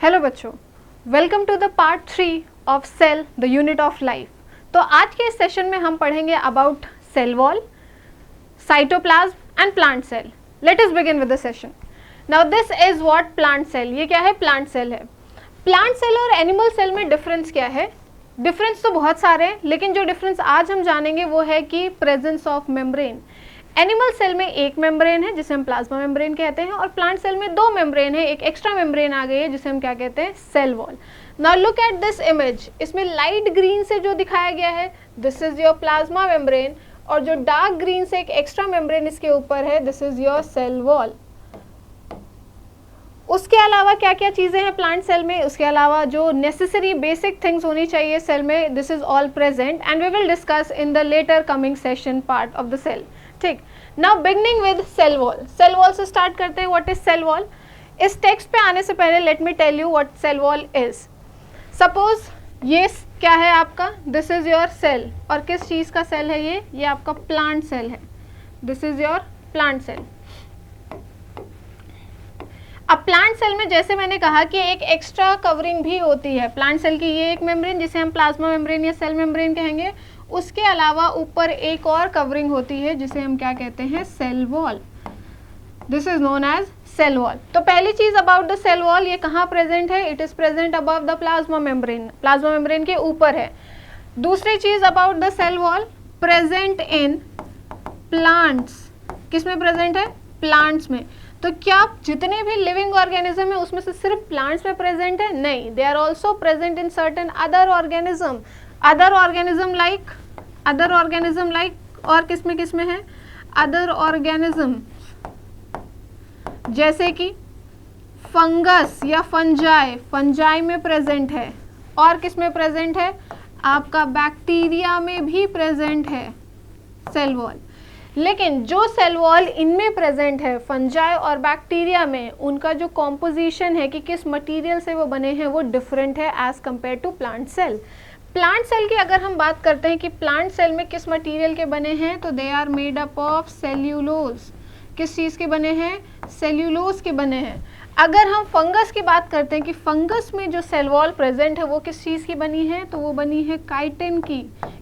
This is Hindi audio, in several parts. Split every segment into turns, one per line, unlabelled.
हेलो बच्चों, welcome to the part 3 of cell the unit of life. तो आज के इस सेशन में हम पढ़ेंगे about cell wall, cytoplasm and plant cell. Let us begin with the session. Now this is what plant cell. ये क्या है? प्लांट सेल है। प्लांट सेल और एनिमल सेल में डिफरेंस क्या है? डिफरेंस तो बहुत सारे हैं, लेकिन जो डिफरेंस आज हम जानेंगे वो है कि presence of membrane. Animal cell में एक मेम्ब्रेन है जिसे हम प्लाज्मा मेम्ब्रेन कहते हैं, और प्लांट सेल में दो मेम्ब्रेन है, एक एक्स्ट्रा मेम्ब्रेन आ गई है जिसे हम क्या कहते हैं? Cell wall. Now look at this image. इसमें लाइट ग्रीन से जो दिखाया गया है this is your plasma membrane, और जो डार्क ग्रीन से एक एक्स्ट्रा मेम्ब्रेन इसके ऊपर है this is your cell wall. उसके अलावा क्या क्या चीज़ें हैं प्लांट सेल में? उसके अलावा जो नेसेसरी बेसिक थिंग्स होनी चाहिए सेल में, this is all present and we will discuss in the later coming session part of the cell. ठीक, now beginning with cell wall. Cell wall से स्टार्ट करते हैं। What is cell wall? इस टेक्स्ट पे आने से पहले let me tell you what cell wall is. Suppose ये क्या है आपका? दिस इज योर सेल, और किस चीज़ का सेल है ये आपका प्लांट सेल है। This is your plant cell. अब प्लांट सेल में जैसे मैंने कहा कि एक एक्स्ट्रा कवरिंग भी होती है प्लांट सेल की, ये एक मेम्ब्रेन जिसे हम प्लाज्मा मेम्ब्रेन या सेल मेम्ब्रेन कहेंगे। उसके अलावा ऊपर एक और कवरिंग होती है जिसे हम क्या कहते हैं? Cell wall. This is known as cell wall. तो पहली चीज अबाउट द सेल वॉल, ये कहाँ प्रेजेंट है? It is present above the plasma membrane, plasma membrane के ऊपर है। दूसरी चीज about the cell wall, present in plants. किस में प्रेजेंट है? प्लांट्स में। तो क्या जितने भी लिविंग ऑर्गेनिज्म है उसमें से सिर्फ प्लांट्स में प्रेजेंट है? नहीं, they are also present in certain other organism. Other organism like और किसमें है? अदर ऑर्गेनिज्म जैसे कि फंगस या फंजाई में प्रेजेंट है। और किस में प्रेजेंट है? आपका बैक्टीरिया में भी प्रेजेंट है सेल वॉल। लेकिन जो सेल वॉल इनमें प्रेजेंट है फंजाई और बैक्टीरिया में, उनका जो कॉम्पोजिशन है कि किस मटेरियल से वो बने हैं वो डिफरेंट है as compare to plant cell. Plant cell की अगर हम बात करते हैं कि प्लांट सेल में किस मटेरियल के बने हैं, तो they are made up of cellulose. किस चीज़ के बने हैं? सेल्यूलोज के बने हैं। अगर हम फंगस की बात करते हैं कि फंगस में जो सेल वॉल प्रेजेंट है वो किस चीज़ की बनी है, तो वो बनी है काइटिन की।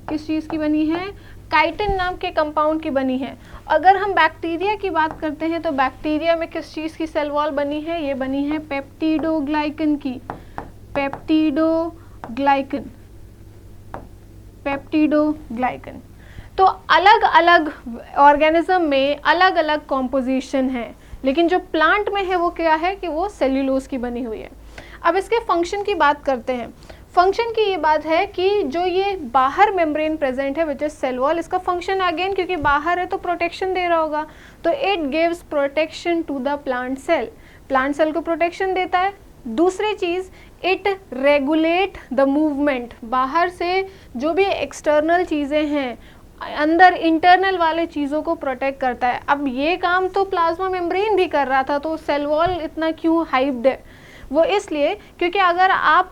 किस चीज़ की बनी है? काइटिन नाम के कंपाउंड की बनी है। अगर हम बैक्टीरिया की बात करते हैं तो बैक्टीरिया में किस चीज़ की सेल वॉल बनी है? ये बनी है पेप्टिडोग्लाइकन की। पेप्टिडोग्लाइकन। तो अलग अलग ऑर्गेनिज्म में अलग अलग कॉम्पोजिशन है, लेकिन जो प्लांट में है वो क्या है कि वो सेल्यूलोज की बनी हुई है। अब इसके फंक्शन की बात करते हैं। फंक्शन की ये बात है कि जो ये बाहर मेम्ब्रेन प्रेजेंट है विच इज सेल वॉल, इसका फंक्शन अगेन क्योंकि बाहर है तो प्रोटेक्शन दे रहा होगा, तो it gives protection to the plant cell. Plant cell को प्रोटेक्शन देता है। दूसरी चीज़, इट रेगुलेट द मूवमेंट। बाहर से जो भी एक्सटर्नल चीज़ें हैं अंदर इंटरनल वाले चीज़ों को प्रोटेक्ट करता है। अब ये काम तो प्लाज्मा मेम्ब्रेन भी कर रहा था, तो सेल वॉल इतना क्यों हाइप्ड है? वो इसलिए क्योंकि अगर आप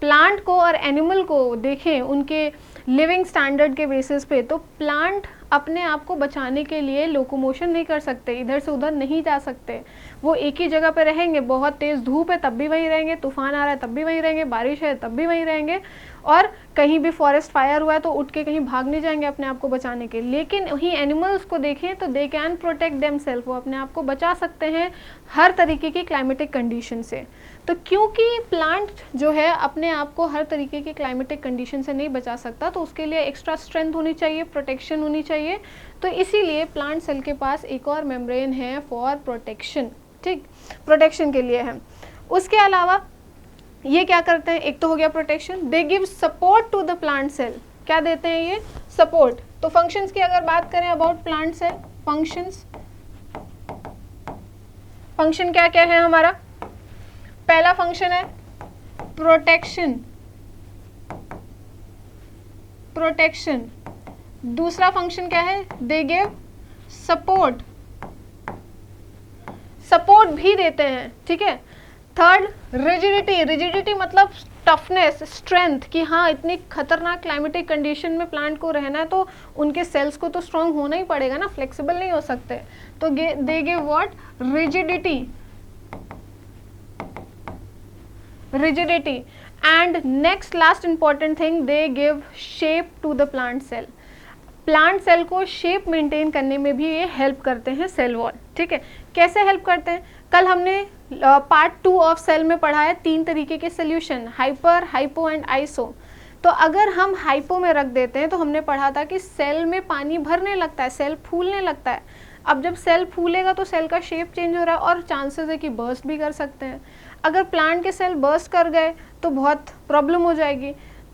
प्लांट को और एनिमल को देखें उनके लिविंग स्टैंडर्ड के बेसिस पे, तो प्लांट अपने आप को बचाने के लिए लोकोमोशन नहीं कर सकते, इधर से उधर नहीं जा सकते। वो एक ही जगह पे रहेंगे। बहुत तेज़ धूप है तब भी वहीं रहेंगे, तूफान आ रहा है तब भी वहीं रहेंगे, बारिश है तब भी वहीं रहेंगे, और कहीं भी फॉरेस्ट फायर हुआ है तो उठ के कहीं भाग नहीं जाएंगे अपने आप को बचाने के। लेकिन वहीं एनिमल्स को देखें तो दे कैन प्रोटेक्ट देमसेल्फ, वो अपने आप को बचा सकते हैं हर तरीके की क्लाइमेटिक कंडीशन से। तो क्योंकि प्लांट जो है अपने आप को हर तरीके की क्लाइमेटिक कंडीशन से नहीं बचा सकता, तो उसके लिए एक्स्ट्रा स्ट्रेंथ होनी चाहिए, प्रोटेक्शन होनी चाहिए। तो इसीलिए प्लांट सेल के पास एक और मेम्ब्रेन है फॉर प्रोटेक्शन। ठीक, प्रोटेक्शन के लिए है। उसके अलावा ये क्या करते हैं? एक तो हो गया protection, they give support to the plant cell. क्या देते हैं ये? सपोर्ट। तो फंक्शंस की अगर बात करें अबाउट प्लांट सेल, फंक्शन क्या क्या है हमारा? पहला फंक्शन है प्रोटेक्शन। दूसरा फंक्शन क्या है? दे गिव सपोर्ट भी देते हैं। ठीक है। थर्ड, रिजिडिटी मतलब टफनेस, स्ट्रेंथ, कि हाँ इतनी खतरनाक क्लाइमेटिक कंडीशन में प्लांट को रहना है तो उनके सेल्स को तो स्ट्रॉन्ग होना ही पड़ेगा ना, फ्लेक्सिबल नहीं हो सकते। तो they give what? Rigidity. rigidity, and next last important thing, they give shape to the plant cell. Plant cell को शेप मेंटेन करने में भी ये हेल्प करते हैं सेल वॉल, ठीक है। कैसे हेल्प करते हैं? कल हमने पार्ट 2 ऑफ सेल में पढ़ा है 3 तरीके के solution, hyper, hypo and iso. तो अगर हम हाइपो में रख देते हैं तो हमने पढ़ा था कि सेल में पानी भरने लगता है, सेल फूलने लगता है। अब जब सेल फूलेगा तो सेल का शेप चेंज हो रहा है और चांसेस है कि बर्स्ट भी कर सकते हैं। अगर प्लांट के सेल बर्स्ट कर गए तो बहुत प्रॉब्लम हो जाएगी।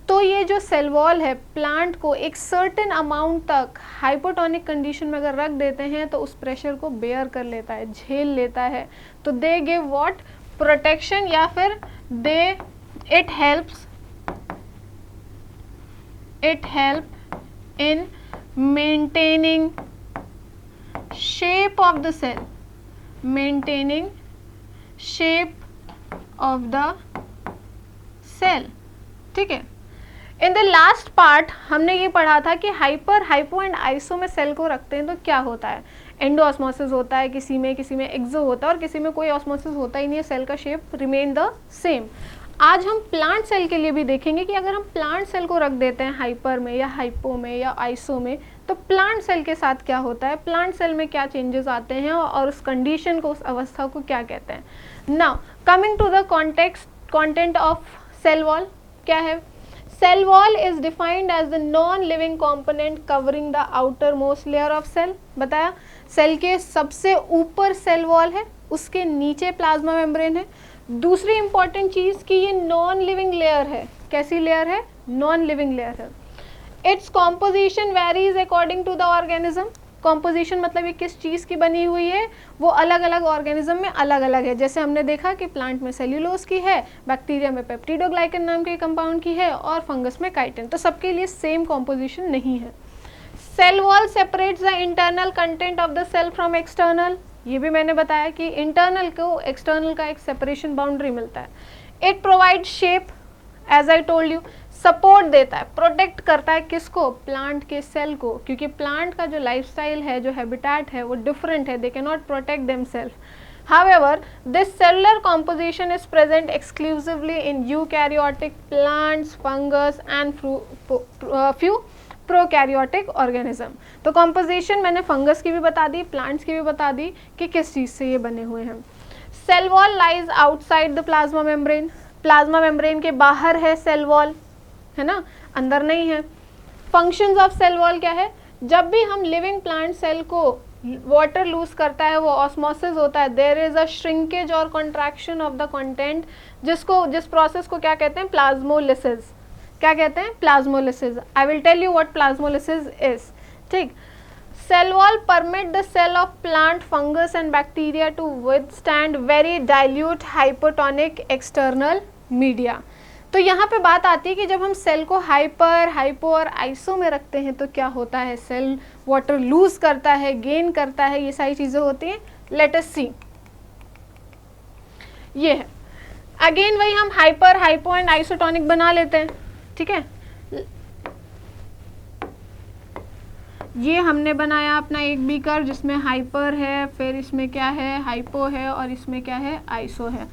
तो ये जो सेल वॉल है प्लांट को एक सर्टेन अमाउंट तक हाइपोटोनिक कंडीशन में अगर रख देते हैं तो उस प्रेशर को बेयर कर लेता है, झेल लेता है। तो दे गिव व्हाट, प्रोटेक्शन, या फिर they it help in maintaining shape of the cell, maintaining shape of the cell, ठीक है। इन द लास्ट पार्ट हमने ये पढ़ा था कि हाइपर, हाइपो एंड आइसो में सेल को रखते हैं तो क्या होता है, एंडो ऑस्मोसिस होता है, किसी में एक्सो होता है और किसी में कोई ऑस्मोसिस होता ही नहीं है, सेल का शेप रिमेन द सेम। आज हम प्लांट सेल के लिए भी देखेंगे कि अगर हम प्लांट सेल को रख देते हैं हाइपर में या हाइपो में या आइसो में तो प्लांट सेल के साथ क्या होता है, प्लांट सेल में क्या चेंजेस आते हैं और उस कंडीशन को, उस अवस्था को क्या कहते हैं। Now coming to the content of cell wall, क्या है? Cell wall is defined as the non-living component covering the outermost layer of cell। बताया, सेल के सबसे ऊपर सेल वॉल है, उसके नीचे प्लाज्मा मेम्ब्रेन है। दूसरी इंपॉर्टेंट चीज़ कि ये नॉन लिविंग लेयर है। कैसी लेयर है? नॉन लिविंग लेयर है। Its composition varies according to the organism. Composition मतलब ये किस चीज़ की बनी हुई है, वो अलग अलग ऑर्गेनिज्म में अलग अलग है। जैसे हमने देखा कि प्लांट में सेल्यूलोज की है, बैक्टीरिया में पेप्टिडोग्लाइकन नाम के कंपाउंड की है और फंगस में काइटिन। तो सबके लिए सेम कॉम्पोजिशन नहीं है। Cell wall separates the internal content of the cell from external. ये भी मैंने बताया कि इंटरनल को एक्सटर्नल का एक सेपरेशन बाउंड्री मिलता है। It provide shape, as I told you, support देता है, प्रोटेक्ट करता है किसको? प्लांट के सेल को, क्योंकि प्लांट का जो लाइफस्टाइल है, जो हैबिटेट है वो डिफरेंट है, they can not protect themself. However, this cellular composition is present exclusively in eukaryotic plants, fungus and few prokaryotic organism। तो composition मैंने fungus की भी बता दी, plants की भी बता दी कि किस चीज़ से ये बने हुए हैं। Cell wall lies outside the plasma membrane। Plasma membrane के बाहर है सेल वॉल, है ना, अंदर नहीं है। फंक्शंस ऑफ सेल वॉल क्या है? जब भी हम लिविंग प्लांट सेल को वाटर लूज करता है, वो ऑस्मोसिस होता है, देयर इज अ श्रिंकेज और कॉन्ट्रैक्शन ऑफ द कंटेंट, जिस प्रोसेस को क्या कहते हैं? प्लाज्मोलिसिस। क्या कहते हैं? Plasmolysis. I will tell you what plasmolysis is, ठीक। Cell wall permit the cell of plant, fungus and bacteria to withstand very dilute hypotonic external media। तो यहाँ पे बात आती है कि जब हम सेल को हाइपर, हाइपो और आइसो में रखते हैं तो क्या होता है? सेल वाटर लूज करता है, गेन करता है, ये सारी चीज़ें होती हैं। लेट अस सी, ये है अगेन वही, हम हाइपर, हाइपो एंड आइसोटोनिक बना लेते हैं, ठीक है। ये हमने बनाया अपना एक बीकर जिसमें हाइपर है, फिर इसमें क्या है? हाइपो है और इसमें क्या है? आइसो है।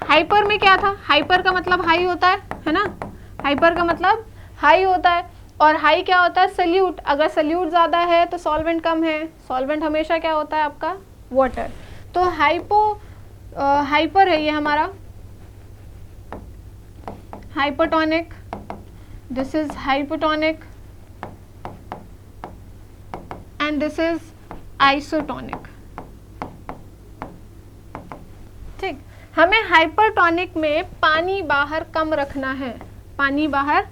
हाइपर में क्या था? हाइपर का मतलब हाई होता है ना, हाइपर का मतलब हाई होता है। और हाई क्या होता है? सल्यूट। अगर सल्यूट ज़्यादा है तो सॉल्वेंट कम है, सॉल्वेंट हमेशा क्या होता है आपका? वाटर। तो हाइपर है ये हमारा, hypotonic, this is hypotonic and this is isotonic, ठीक। हमें हाइपरटोनिक में पानी बाहर कम रखना है, पानी बाहर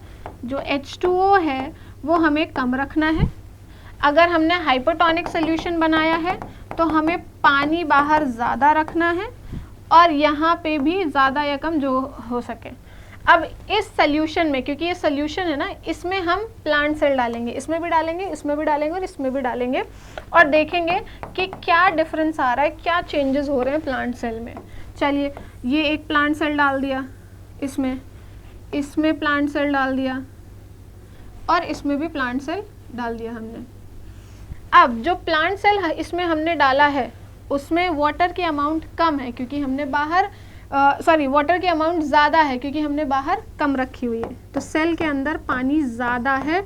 जो H2O है वो हमें कम रखना है। अगर हमने हाइपरटोनिक सोल्यूशन बनाया है तो हमें पानी बाहर ज़्यादा रखना है और यहाँ पे भी ज़्यादा या कम जो हो सके। अब इस सोल्यूशन में, क्योंकि ये सोल्यूशन है ना, इसमें हम प्लांट सेल डालेंगे, इसमें भी डालेंगे, इसमें भी डालेंगे और इसमें भी डालेंगे और देखेंगे कि क्या डिफरेंस आ रहा है, क्या चेंजेस हो रहे हैं प्लांट सेल में। चलिए, ये एक प्लांट सेल डाल दिया, इसमें प्लांट सेल डाल दिया और इसमें भी प्लांट सेल डाल दिया हमने। अब जो प्लांट सेल इसमें हमने डाला है उसमें वाटर की अमाउंट कम है क्योंकि हमने बाहर वाटर की अमाउंट ज़्यादा है क्योंकि हमने बाहर कम रखी हुई है। तो सेल के अंदर पानी ज़्यादा है।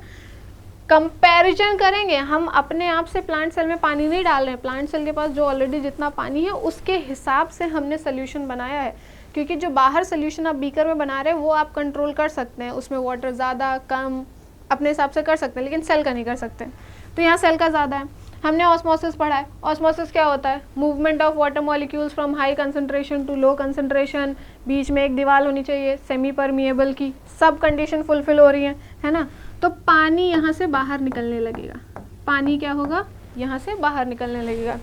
कंपैरिजन करेंगे, हम अपने आप से प्लांट सेल में पानी नहीं डाल रहे हैं, प्लांट सेल के पास जो ऑलरेडी जितना पानी है उसके हिसाब से हमने सोल्यूशन बनाया है। क्योंकि जो बाहर सोल्यूशन आप बीकर में बना रहे हैं वो आप कंट्रोल कर सकते हैं, उसमें वाटर ज़्यादा कम अपने हिसाब से कर सकते हैं, लेकिन सेल का नहीं कर सकते। तो यहाँ सेल का ज़्यादा है। हमने ऑस्मोसिस पढ़ा है। ऑस्मोसिस क्या होता है? Movement of water molecules from high concentration to low concentration. बीच में एक दीवार होनी चाहिए सेमी परमिएबल की, सब कंडीशन फुलफिल हो रही है ना। तो पानी यहाँ से बाहर निकलने लगेगा, पानी क्या होगा? यहाँ से बाहर निकलने लगेगा।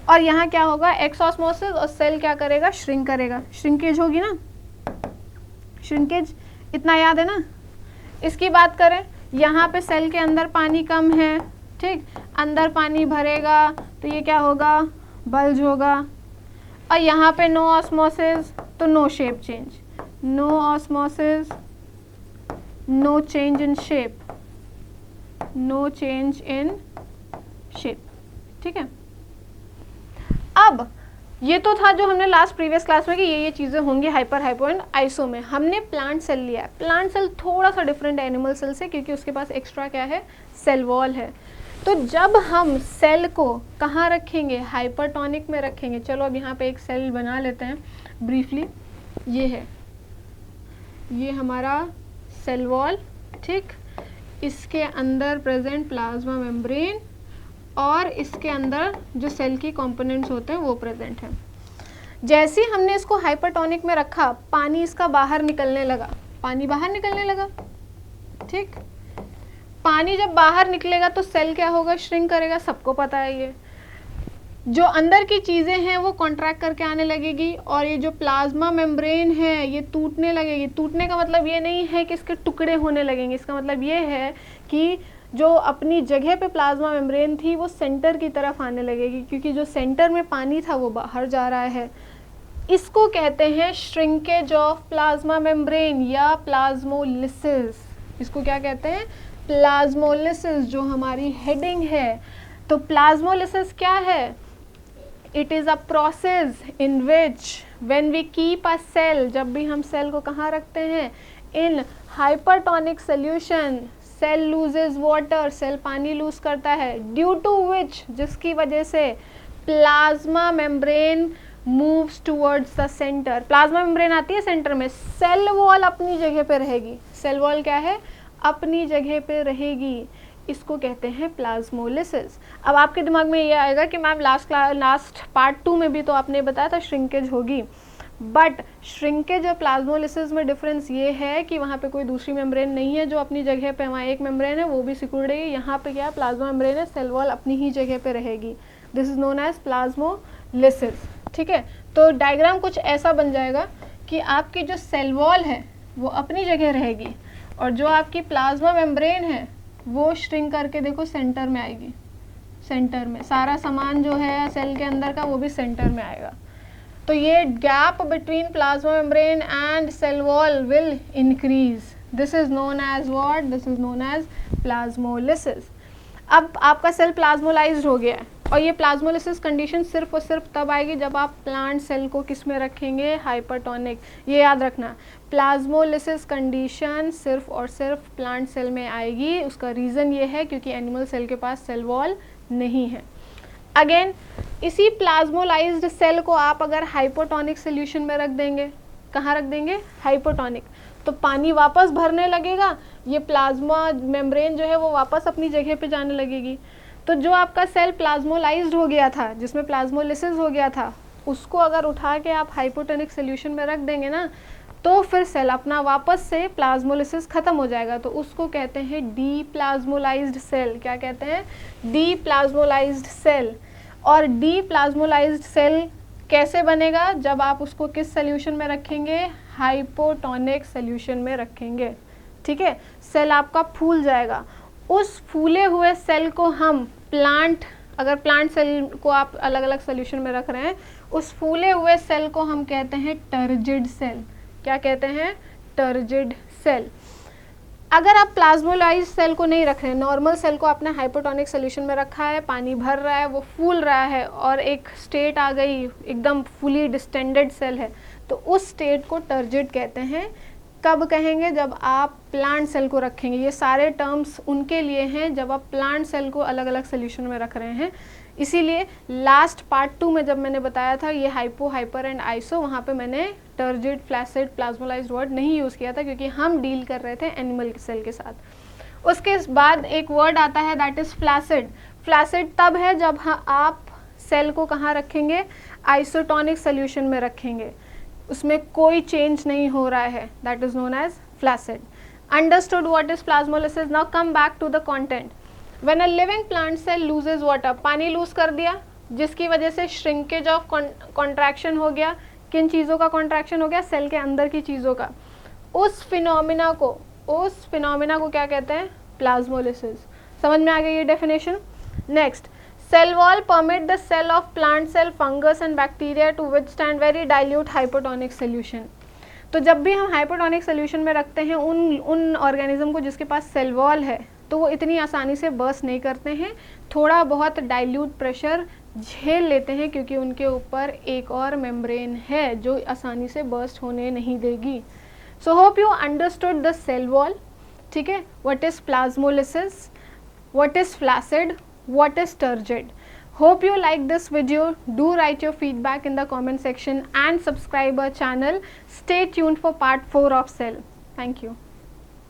और यहाँ क्या होगा? एक्सऑस्मोसिस, और सेल क्या करेगा? श्रिंक करेगा, श्रिंकेज होगी ना, श्रिंकेज इतना याद है ना। इसकी बात करें, यहाँ पे सेल के अंदर पानी कम है, ठीक, अंदर पानी भरेगा तो ये क्या होगा? बल्ज होगा। और यहाँ पे नो ऑस्मोसिस तो no shape change, no osmosis no change in shape, no change in shape, ठीक है। अब ये तो था जो हमने लास्ट प्रीवियस क्लास में कि ये चीज़ें होंगी हाइपर, हाइपो एंड आइसो में। हमने प्लांट सेल लिया है। प्लांट सेल थोड़ा सा डिफरेंट एनिमल सेल से क्योंकि उसके पास एक्स्ट्रा क्या है? सेल वॉल है। तो जब हम सेल को कहाँ रखेंगे? हाइपरटोनिक में रखेंगे। चलो अब यहाँ पे एक सेल बना लेते हैं ब्रीफली। ये है, ये हमारा सेल वॉल, ठीक, इसके अंदर प्रेजेंट प्लाज्मा मेम्ब्रेन और इसके अंदर जो सेल की कंपोनेंट्स होते हैं वो प्रेजेंट हैं। जैसे ही हमने इसको हाइपरटोनिक में रखा, पानी इसका बाहर निकलने लगा, पानी बाहर निकलने लगा, ठीक। पानी जब बाहर निकलेगा तो सेल क्या होगा? श्रिंक करेगा, सबको पता है। ये जो अंदर की चीज़ें हैं वो कॉन्ट्रैक्ट करके आने लगेगी और ये जो प्लाज्मा मेम्ब्रेन है ये टूटने लगेगी। टूटने का मतलब ये नहीं है कि इसके टुकड़े होने लगेंगे, इसका मतलब ये है कि जो अपनी जगह पे प्लाज्मा मेम्ब्रेन थी वो सेंटर की तरफ आने लगेगी, क्योंकि जो सेंटर में पानी था वो बाहर जा रहा है। इसको कहते हैं श्रिंकेज ऑफ प्लाज्मा मेम्ब्रेन या प्लाज्मोलिसिस। इसको क्या कहते हैं? प्लाज्मोलिसिस, जो हमारी हेडिंग है। तो प्लाज्मोलिसिस क्या है? It is a process in which when we keep a cell, जब भी हम सेल को कहाँ रखते हैं? In hypertonic solution, cell loses water, cell पानी लूज करता है, ड्यू टू विच, जिसकी वजह से plasma membrane moves towards the centre. Plasma membrane आती है सेंटर में, सेल वॉल अपनी जगह पे रहेगी। सेल वॉल क्या है? अपनी जगह पे रहेगी। इसको कहते हैं प्लाज्मोलिसिस। अब आपके दिमाग में ये आएगा कि मैम लास्ट पार्ट 2 में भी तो आपने बताया था श्रिंकेज होगी, बट श्रिंकेज और प्लाज्मोलिसिस में डिफरेंस ये है कि वहाँ पे कोई दूसरी मेम्ब्रेन नहीं है जो अपनी जगह पे, वहाँ एक मेम्ब्रेन है वो भी सिकुड़ रही है। यहाँ पे क्या? प्लाज्मा मेम्ब्रेन है, सेल वॉल अपनी ही जगह पे रहेगी। This is known as plasmolysis, ठीक है। तो डायग्राम कुछ ऐसा बन जाएगा कि आपकी जो सेल वॉल है वो अपनी जगह रहेगी और जो आपकी प्लाज्मा मेम्ब्रेन है वो श्रिंक करके देखो सेंटर में आएगी। सेंटर में सारा सामान जो है सेल के अंदर का वो भी सेंटर में आएगा। तो ये gap between plasma membrane and cell wall will increase. This is known as what? This is known as plasmolysis. अब आपका सेल प्लाज्मोलाइज्ड हो गया है और ये प्लाज्मोलिसिस कंडीशन सिर्फ और सिर्फ तब आएगी जब आप प्लांट सेल को किस में रखेंगे? हाइपरटोनिक। ये याद रखना, प्लाज्मोलिसिस कंडीशन सिर्फ और सिर्फ प्लांट सेल में आएगी। उसका रीज़न ये है क्योंकि एनिमल सेल के पास सेल वॉल नहीं है। अगेन इसी प्लाज्मोलाइज्ड सेल को आप अगर हाइपोटोनिक सोल्यूशन में रख देंगे, कहाँ रख देंगे? हाइपोटोनिक, तो पानी वापस भरने लगेगा, ये प्लाज्मा मेम्ब्रेन जो है वो वापस अपनी जगह पे जाने लगेगी। तो जो आपका सेल प्लाज्मोलाइज्ड हो गया था, जिसमें प्लाज्मोलिसिस हो गया था, उसको अगर उठा के आप हाइपोटोनिक सोल्यूशन में रख देंगे ना, तो फिर सेल अपना वापस से प्लाज्मोलिसिस खत्म हो जाएगा। तो उसको कहते हैं डी प्लाज्मोलाइज्ड सेल। क्या कहते हैं? Deplasmolysed cell. और डी प्लाज्मोलाइज्ड सेल कैसे बनेगा? जब आप उसको किस सोल्यूशन में रखेंगे? हाइपोटोनिक सोल्यूशन में रखेंगे, ठीक है। सेल आपका फूल जाएगा। उस फूले हुए सेल को हम अगर प्लांट सेल को आप अलग अलग सोल्यूशन में रख रहे हैं, उस फूले हुए सेल को हम कहते हैं टर्जिड सेल। क्या कहते हैं? Turgid cell. अगर आप प्लाज्मोलाइज सेल को नहीं रख रहे हैं, नॉर्मल सेल को आपने हाइपोटोनिक सोल्यूशन में रखा है, पानी भर रहा है, वो फूल रहा है और एक स्टेट आ गई एकदम फुली डिस्टेंडेड सेल है, तो उस स्टेट को टर्जिड कहते हैं। कब कहेंगे? जब आप प्लांट सेल को रखेंगे। ये सारे टर्म्स उनके लिए हैं जब आप प्लांट सेल को अलग अलग सोल्यूशन में रख रहे हैं। इसीलिए लास्ट पार्ट 2 में जब मैंने बताया था ये हाइपो, हाइपर एंड आइसो, वहाँ पे मैंने टर्जिड, फ्लैसिड, प्लाज्मोलाइज्ड वर्ड नहीं यूज़ किया था क्योंकि हम डील कर रहे थे एनिमल सेल के साथ। उसके बाद एक वर्ड आता है दैट इज़ फ्लैसिड। फ्लैसिड तब है जब आप सेल को कहाँ रखेंगे? आइसोटोनिक सोल्यूशन में रखेंगे, उसमें कोई चेंज नहीं हो रहा है, that is known as flaccid. Understood what is plasmolysis? Now come back to the content. When a living plant cell loses water, पानी लूज कर दिया जिसकी वजह से श्रिंकेज ऑफ कॉन्ट्रैक्शन हो गया। किन चीज़ों का कॉन्ट्रैक्शन हो गया? सेल के अंदर की चीज़ों का। उस फिनोमिना को क्या कहते हैं? प्लाज्मोलिसिस। समझ में आ गई ये definition? Next, cell wall permit the cell of plant cell, fungus and bacteria to withstand very dilute hypotonic solution। तो जब भी हम हाइपोटोनिक सोल्यूशन में रखते हैं उन ऑर्गेनिज्म को जिसके पास सेल वॉल है, तो वो इतनी आसानी से बर्स्ट नहीं करते हैं, थोड़ा बहुत डाइल्यूट प्रेशर झेल लेते हैं क्योंकि उनके ऊपर एक और मेम्ब्रेन है जो आसानी से बर्स्ट होने नहीं देगी। So hope you understood the cell wall. ठीक है, what is plasmolysis, what is flaccid, what is turgid. Hope you like this video. Do write your feedback in the comment section and subscribe our channel. Stay tuned for part 4 of cell. Thank you.